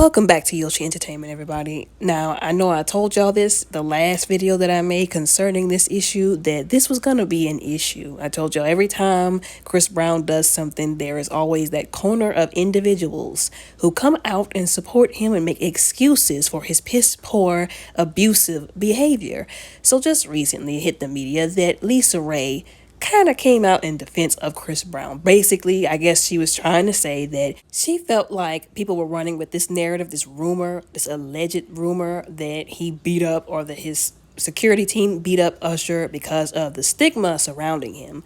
Welcome back to Yoshi Entertainment, everybody. Now, I know I told y'all this, the last video that I made concerning this issue, that this was going to be an issue. I told y'all every time Chris Brown does something, there is always that corner of individuals who come out and support him and make excuses for his piss-poor, abusive behavior. So just recently it hit the media that Raye kind of came out in defense of Chris Brown. Basically, I guess she was trying to say that she felt like people were running with this narrative, this rumor, this alleged rumor that he beat up or that his security team beat up Usher because of the stigma surrounding him.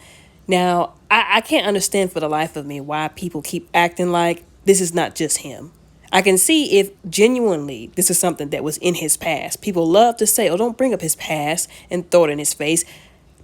Now, I can't understand for the life of me why people keep acting like this is not just him. I can see if genuinely this is something that was in his past. People love to say, oh, don't bring up his past and throw it in his face.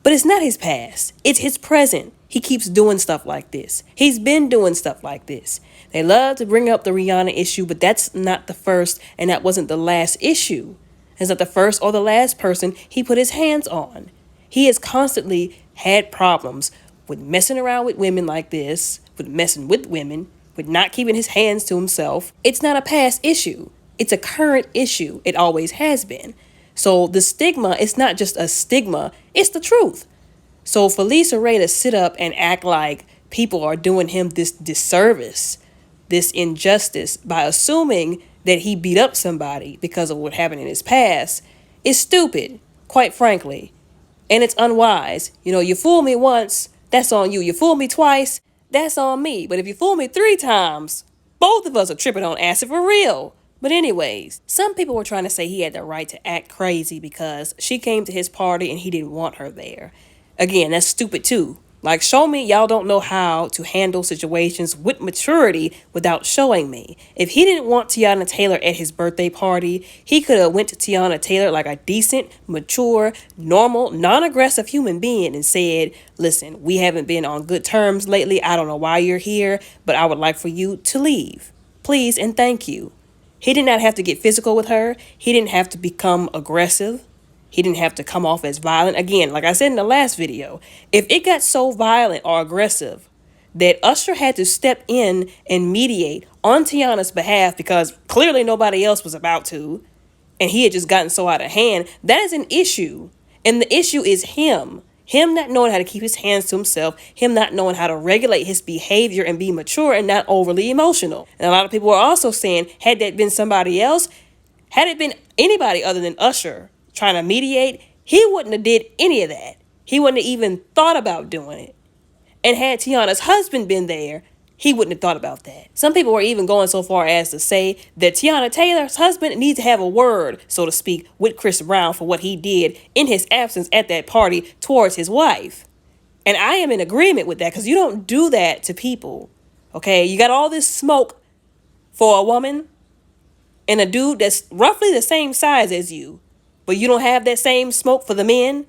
But it's not his past. It's his present. He keeps doing stuff like this. He's been doing stuff like this. They love to bring up the Rihanna issue, but that's not the first, and that wasn't the last issue. It's not the first or the last person he put his hands on. He has constantly had problems with messing around with women like this, with messing with women, with not keeping his hands to himself. It's not a past issue. It's a current issue. It always has been. So the stigma, it's not just a stigma, it's the truth. So for Raye to sit up and act like people are doing him this disservice, this injustice by assuming that he beat up somebody because of what happened in his past is stupid, quite frankly. And it's unwise. You fool me once, that's on you. You fool me twice, that's on me. But if you fool me 3 times, both of us are tripping on acid for real. But anyways, some people were trying to say he had the right to act crazy because she came to his party and he didn't want her there. Again, that's stupid too. Like, show me y'all don't know how to handle situations with maturity without showing me. If he didn't want Teyana Taylor at his birthday party, he could have went to Teyana Taylor like a decent, mature, normal, non-aggressive human being and said, listen, we haven't been on good terms lately. I don't know why you're here, but I would like for you to leave. Please and thank you. He did not have to get physical with her. He didn't have to become aggressive. He didn't have to come off as violent. Again, like I said in the last video, if it got so violent or aggressive that Usher had to step in and mediate on Teyana's behalf because clearly nobody else was about to, and he had just gotten so out of hand, that is an issue. And the issue is him. Him not knowing how to keep his hands to himself, him not knowing how to regulate his behavior and be mature and not overly emotional. And a lot of people are also saying, had that been somebody else, had it been anybody other than Usher trying to mediate, he wouldn't have did any of that. He wouldn't have even thought about doing it. And had Teyana's husband been there, he wouldn't have thought about that. Some people were even going so far as to say that Teyana Taylor's husband needs to have a word, so to speak, with Chris Brown for what he did in his absence at that party towards his wife. And I am in agreement with that because you don't do that to people. Okay, you got all this smoke for a woman and a dude that's roughly the same size as you, but you don't have that same smoke for the men,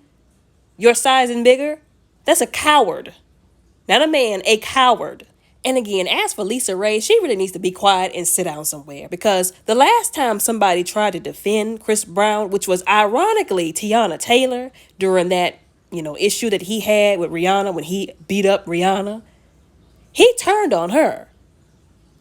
your size and bigger. That's a coward. Not a man, a coward. And again, as for Raye, she really needs to be quiet and sit down somewhere because the last time somebody tried to defend Chris Brown, which was ironically Teyana Taylor during that, issue that he had with Rihanna when he beat up Rihanna, he turned on her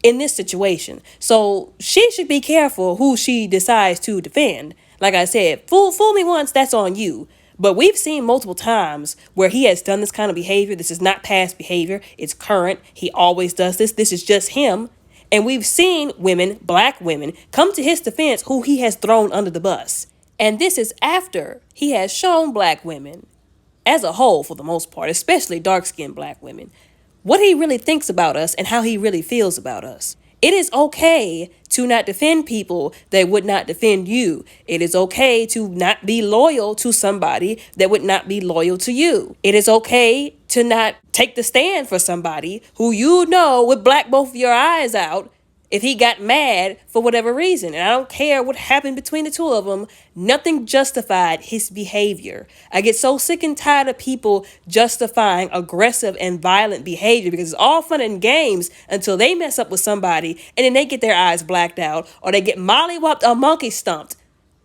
in this situation. So she should be careful who she decides to defend. Like I said, fool me once, that's on you. But we've seen multiple times where he has done this kind of behavior. This is not past behavior. It's current. He always does this. This is just him. And we've seen women, black women, come to his defense who he has thrown under the bus. And this is after he has shown black women, as a whole for the most part, especially dark-skinned black women, what he really thinks about us and how he really feels about us. It is okay to not defend people that would not defend you. It is okay to not be loyal to somebody that would not be loyal to you. It is okay to not take the stand for somebody who would black both of your eyes out if he got mad for whatever reason. And I don't care what happened between the two of them. Nothing justified his behavior. I get so sick and tired of people justifying aggressive and violent behavior because it's all fun and games until they mess up with somebody and then they get their eyes blacked out or they get mollywopped or monkey stumped.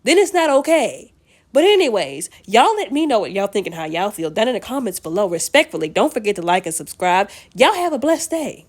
Then it's not okay. But anyways, y'all let me know what y'all think and how y'all feel down in the comments below. Respectfully, don't forget to like and subscribe. Y'all have a blessed day.